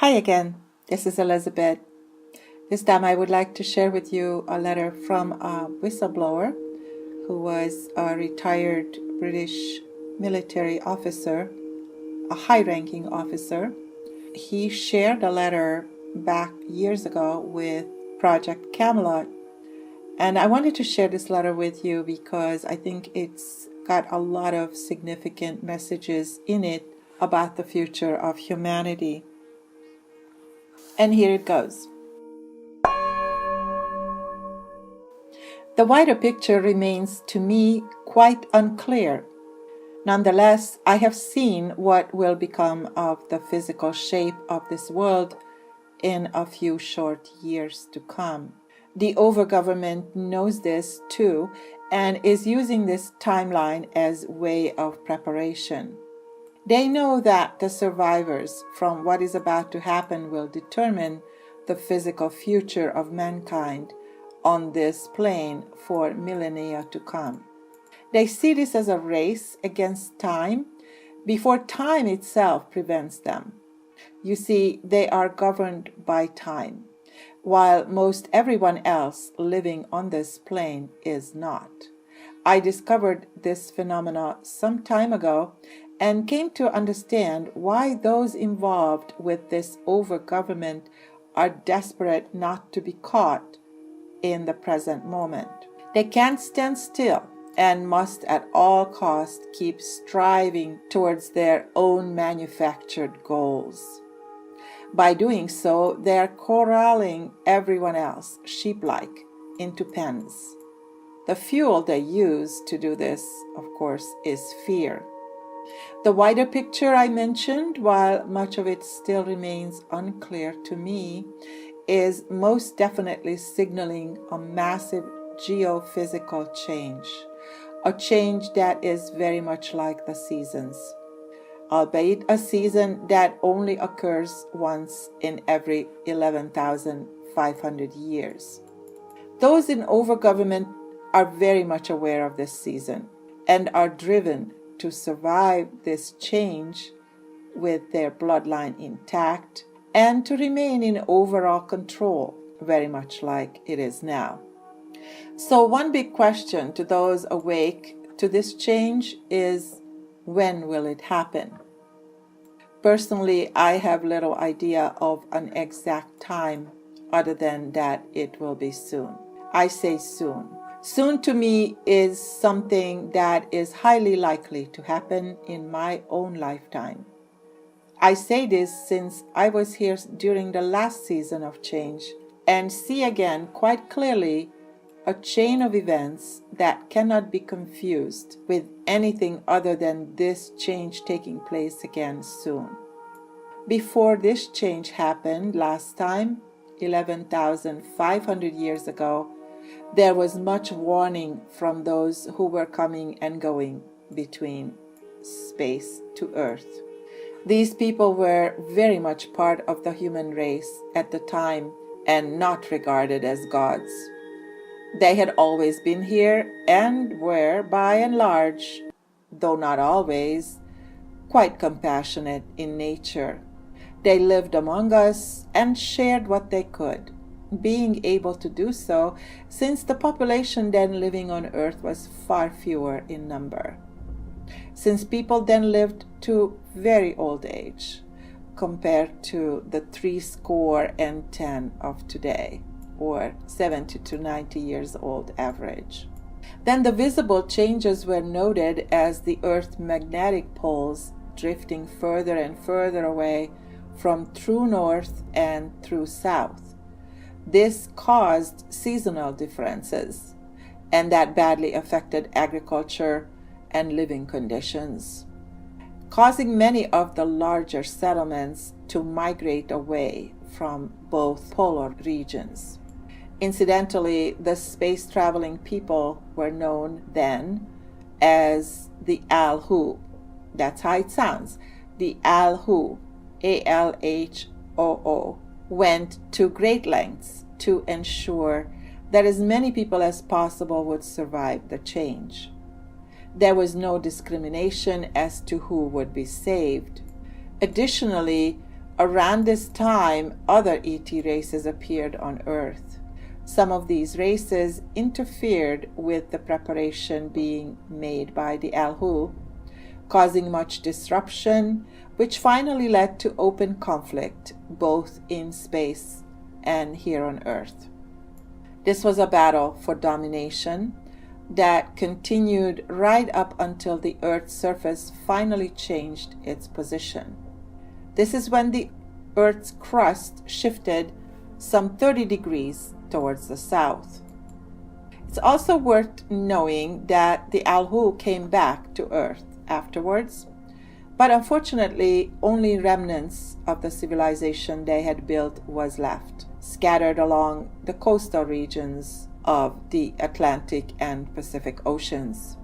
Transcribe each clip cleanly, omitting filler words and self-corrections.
Hi again, this is Elizabeth. This time I would like to share with you a letter from a whistleblower who was a retired British military officer, a high-ranking officer. He shared a letter back years ago with Project Camelot, and I wanted to share this letter with you because I think it's got a lot of significant messages in it about the future of humanity. And here it goes. The wider picture remains to me quite unclear. Nonetheless, I have seen what will become of the physical shape of this world in a few short years to come. The overgovernment knows this too and is using this timeline as way of preparation. They know that the survivors from what is about to happen will determine the physical future of mankind on this plane for millennia to come. They see this as a race against time before time itself prevents them. You see, they are governed by time, while most everyone else living on this plane is not. I discovered this phenomena some time ago and came to understand why those involved with this overgovernment are desperate not to be caught in the present moment. They can't stand still and must at all costs keep striving towards their own manufactured goals. By doing so, they are corralling everyone else, sheep-like, into pens. The fuel they use to do this, of course, is fear. The wider picture I mentioned, while much of it still remains unclear to me, is most definitely signaling a massive geo-physical change, a change that is very much like the seasons, albeit a season that only occurs once in every 11,500 years. Those in overgovernment are very much aware of this season and are driven to survive this change with their bloodline intact and to remain in overall control, very much like it is now. So one big question to those awake to this change is, when will it happen? Personally, I have little idea of an exact time other than that it will be soon. I say soon. Soon to me is something that is highly likely to happen in my own lifetime. I say this since I was here during the last season of change and see again quite clearly a chain of events that cannot be confused with anything other than this change taking place again soon. Before this change happened last time, 11,500 years ago, there was much warning from those who were coming and going between space to Earth. These people were very much part of the human race at the time and not regarded as gods. They had always been here and were, by and large, though not always, quite compassionate in nature. They lived among us and shared what they could, being able to do so since the population then living on Earth was far fewer in number. Since people then lived to very old age compared to the 70 of today, or 70 to 90 years old average. Then the visible changes were noted as the Earth's magnetic poles drifting further and further away from true north and true south. This caused seasonal differences, and that badly affected agriculture and living conditions, causing many of the larger settlements to migrate away from both polar regions. Incidentally, the space-traveling people were known then as the Alhu. That's how it sounds. The Alhu, A-L-H-O-O, went to great lengths to ensure that as many people as possible would survive the change. There was no discrimination as to who would be saved. Additionally, Around this time, other ET races appeared on Earth. Some of these races interfered with the preparation being made by the Alhu, causing much disruption, which finally led to open conflict, both in space and here on Earth. This was a battle for domination that continued right up until the Earth's surface finally changed its position. This is when the Earth's crust shifted some 30 degrees towards the south. It's also worth knowing that the Alhu came back to Earth afterwards, but unfortunately only remnants of the civilization they had built was left, scattered along the coastal regions of the Atlantic and Pacific Oceans.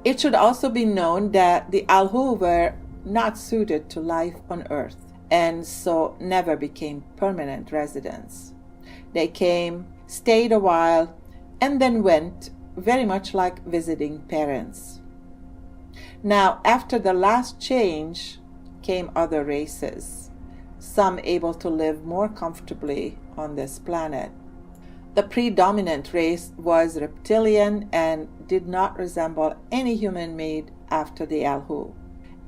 It should also be known that the Alhu were not suited to life on Earth, and so never became permanent residents. They came, stayed a while, and then went, very much like visiting parents. Now, after the last change came other races, some able to live more comfortably on this planet. The predominant race was reptilian and did not resemble any human made after the Alhu.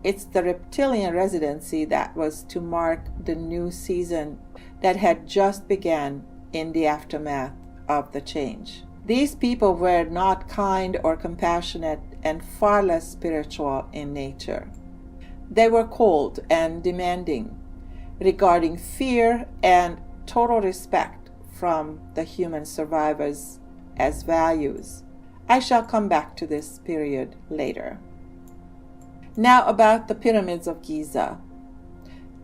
It's the reptilian residency that was to mark the new season that had just begun in the aftermath of the change. These people were not kind or compassionate and far less spiritual in nature. They were cold and demanding, regarding fear and total respect from the human survivors as values. I shall come back to this period later. Now about the pyramids of Giza.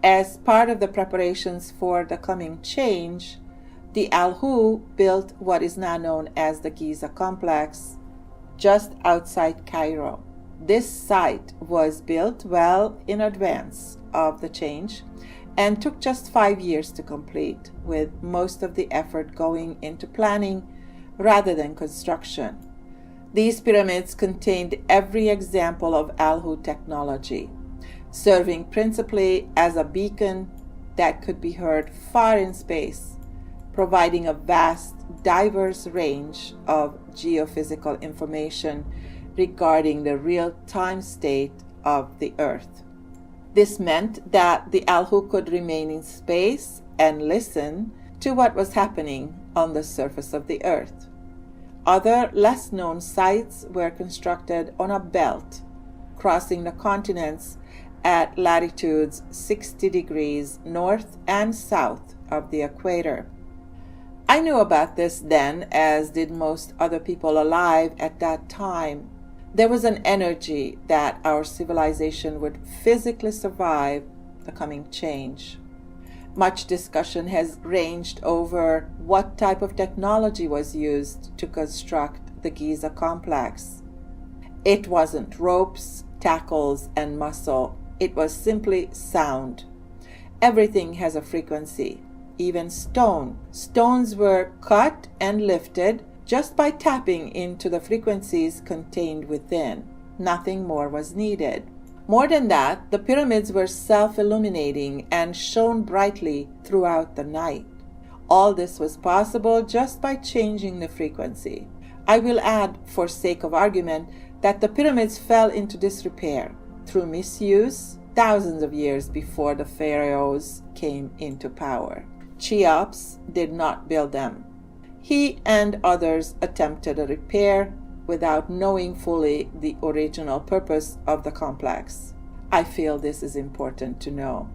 As part of the preparations for the coming change, the Alhu built what is now known as the Giza complex just outside Cairo. This site was built well in advance of the change and took just 5 years to complete, with most of the effort going into planning rather than construction. These pyramids contained every example of Alhu technology, serving principally as a beacon that could be heard far in space, providing a vast, diverse range of geophysical information regarding the real-time state of the Earth. This meant that the Alhu could remain in space and listen to what was happening on the surface of the Earth. Other less-known sites were constructed on a belt, crossing the continents at latitudes 60 degrees north and south of the equator. I knew about this then, as did most other people alive at that time. There was an energy that our civilization would physically survive the coming change. Much discussion has ranged over what type of technology was used to construct the Giza complex. It wasn't ropes, tackles, and muscle. It was simply sound. Everything has a frequency, even stone. Stones were cut and lifted just by tapping into the frequencies contained within. Nothing more was needed. More than that, the pyramids were self-illuminating and shone brightly throughout the night. All this was possible just by changing the frequency. I will add, for sake of argument, that the pyramids fell into disrepair through misuse thousands of years before the pharaohs came into power. Cheops did not build them. He and others attempted a repair without knowing fully the original purpose of the complex. I feel this is important to know.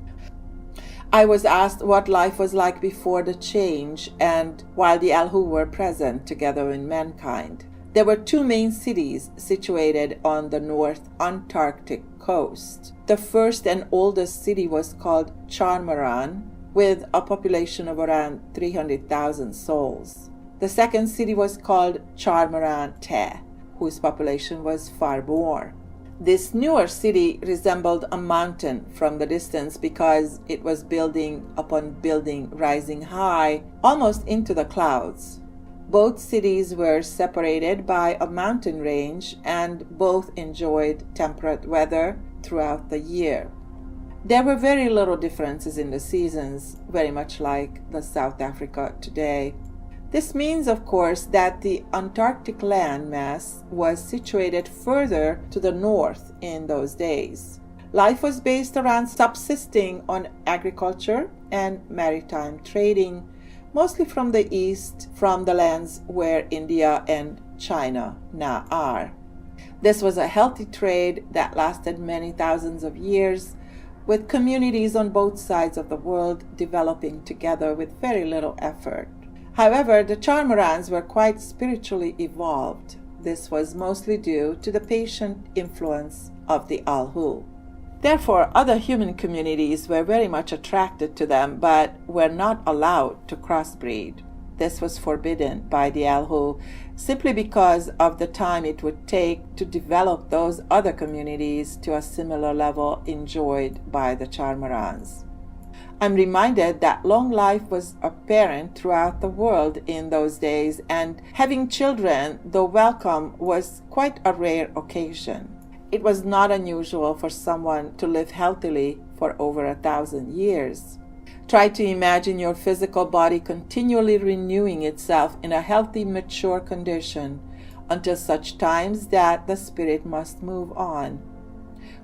I was asked what life was like before the change and while the Alhu were present together in mankind. There were two main cities situated on the North Antarctic coast. The first and oldest city was called Charmaran, with a population of around 300,000 souls. The second city was called Charmaran-Te, whose population was far more. This newer city resembled a mountain from the distance because it was building upon building rising high, almost into the clouds. Both cities were separated by a mountain range and both enjoyed temperate weather throughout the year. There were very little differences in the seasons, very much like the South Africa today. This means, of course, that the Antarctic land mass was situated further to the north in those days. Life was based around subsisting on agriculture and maritime trading, mostly from the east, from the lands where India and China now are. This was a healthy trade that lasted many thousands of years, with communities on both sides of the world developing together with very little effort. However, the Charmarans were quite spiritually evolved. This was mostly due to the patient influence of the Alhu. Therefore, other human communities were very much attracted to them, but were not allowed to crossbreed. This was forbidden by the Alhu simply because of the time it would take to develop those other communities to a similar level enjoyed by the Charmarans. I'm reminded that long life was apparent throughout the world in those days, and having children, though welcome, was quite a rare occasion. It was not unusual for someone to live healthily for over 1,000 years. Try to imagine your physical body continually renewing itself in a healthy, mature condition until such times that the spirit must move on.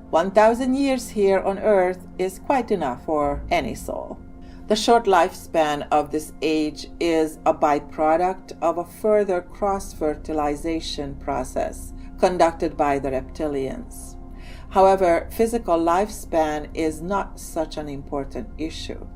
1,000 years here on earth is quite enough for any soul. The short lifespan of this age is a byproduct of a further cross-fertilization process conducted by the reptilians. However, physical lifespan is not such an important issue.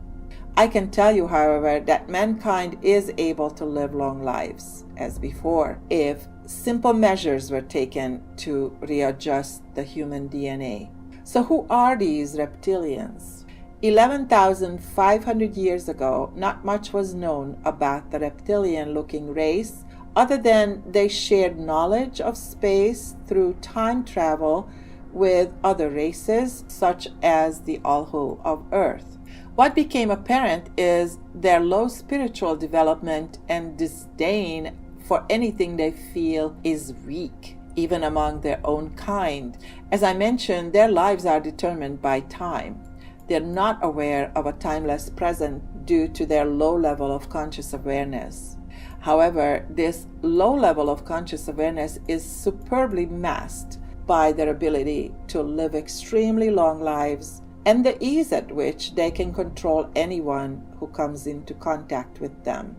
I can tell you, however, that mankind is able to live long lives, as before, if simple measures were taken to readjust the human DNA. So who are these reptilians? 11,500 years ago, not much was known about the reptilian-looking race other than they shared knowledge of space through time travel with other races, such as the Alhu of Earth. What became apparent is their low spiritual development and disdain for anything they feel is weak, even among their own kind. As I mentioned, their lives are determined by time. They're not aware of a timeless present due to their low level of conscious awareness. However, this low level of conscious awareness is superbly masked by their ability to live extremely long lives and the ease at which they can control anyone who comes into contact with them.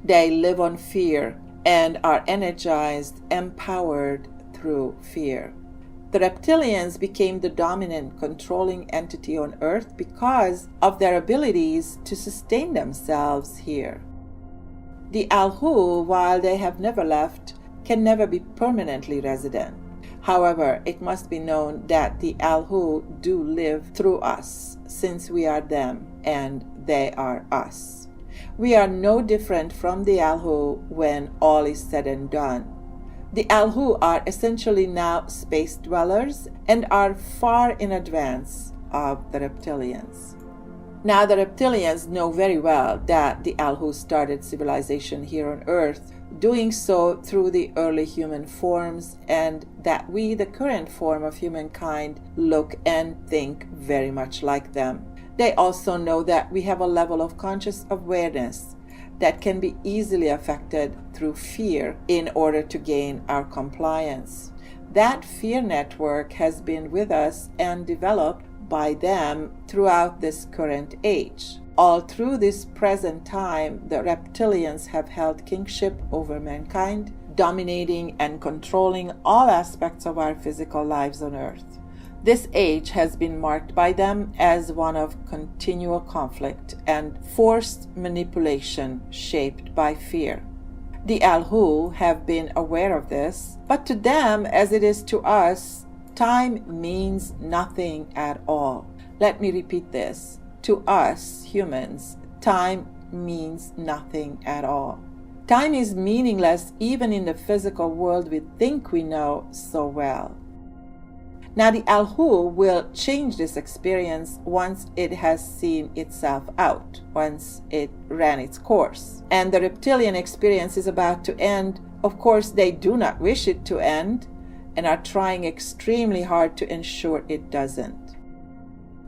They live on fear and are energized, empowered through fear. The reptilians became the dominant controlling entity on Earth because of their abilities to sustain themselves here. The Alhu, while they have never left, can never be permanently resident. However, it must be known that the Alhu do live through us, since we are them and they are us. We are no different from the Alhu when all is said and done. The Alhu are essentially now space dwellers and are far in advance of the reptilians. Now, the reptilians know very well that the Alhu started civilization here on Earth, doing so through the early human forms, and that we, the current form of humankind, look and think very much like them. They also know that we have a level of conscious awareness that can be easily affected through fear in order to gain our compliance. That fear network has been with us and developed by them throughout this current age. All through this present time, the reptilians have held kingship over mankind, dominating and controlling all aspects of our physical lives on Earth. This age has been marked by them as one of continual conflict and forced manipulation shaped by fear. The Alhu have been aware of this, but to them, as it is to us, time means nothing at all. Let me repeat this. To us, humans, time means nothing at all. Time is meaningless even in the physical world we think we know so well. Now, the Alhu will change this experience once it has seen itself out, once it ran its course. And the reptilian experience is about to end. Of course, they do not wish it to end and are trying extremely hard to ensure it doesn't.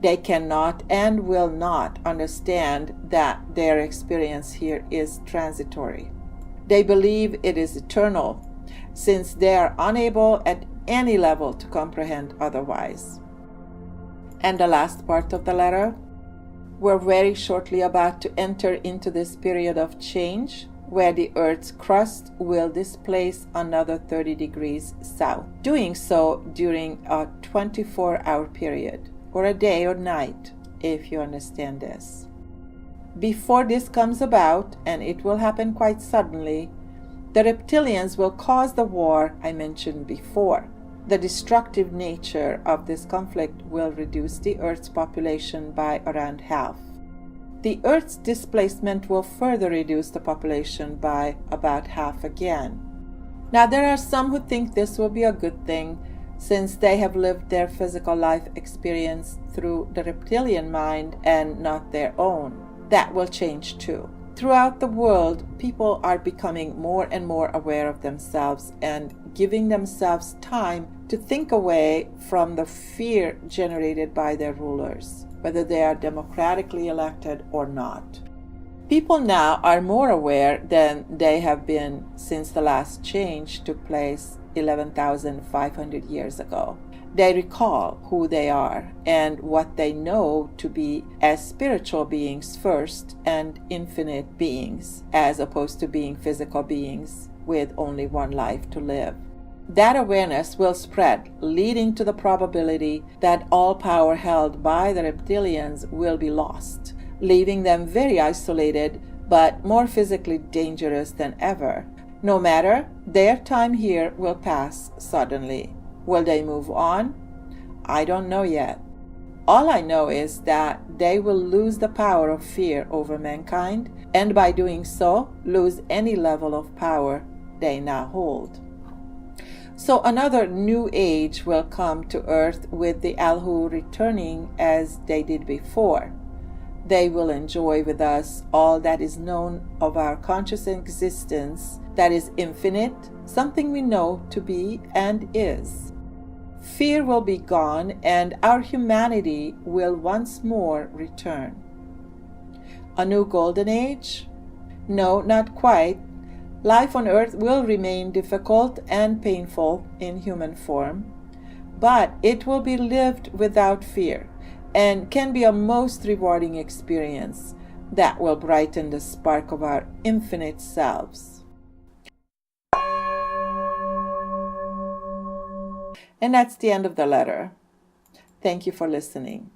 They cannot and will not understand that their experience here is transitory. They believe it is eternal, since they are unable at any level to comprehend otherwise. And the last part of the letter, we're very shortly about to enter into this period of change where the Earth's crust will displace another 30 degrees south, doing so during a 24-hour period, or a day or night, if you understand this. Before this comes about, and it will happen quite suddenly, the reptilians will cause the war I mentioned before. The destructive nature of this conflict will reduce the Earth's population by around half. The Earth's displacement will further reduce the population by about half again. Now, there are some who think this will be a good thing, since they have lived their physical life experience through the reptilian mind and not their own. That will change too. Throughout the world, people are becoming more and more aware of themselves and giving themselves time to think away from the fear generated by their rulers, whether they are democratically elected or not. People now are more aware than they have been since the last change took place 11,500 years ago. They recall who they are and what they know to be as spiritual beings first and infinite beings, as opposed to being physical beings with only one life to live. That awareness will spread, leading to the probability that all power held by the reptilians will be lost, leaving them very isolated but more physically dangerous than ever. No matter, their time here will pass suddenly. Will they move on? I don't know yet. All I know is that they will lose the power of fear over mankind, and by doing so, lose any level of power they now hold. So another new age will come to Earth with the Alhu returning as they did before. They will enjoy with us all that is known of our conscious existence that is infinite, something we know to be and is. Fear will be gone, and our humanity will once more return. A new golden age? No, not quite. Life on Earth will remain difficult and painful in human form, but it will be lived without fear and can be a most rewarding experience that will brighten the spark of our infinite selves. And that's the end of the letter. Thank you for listening.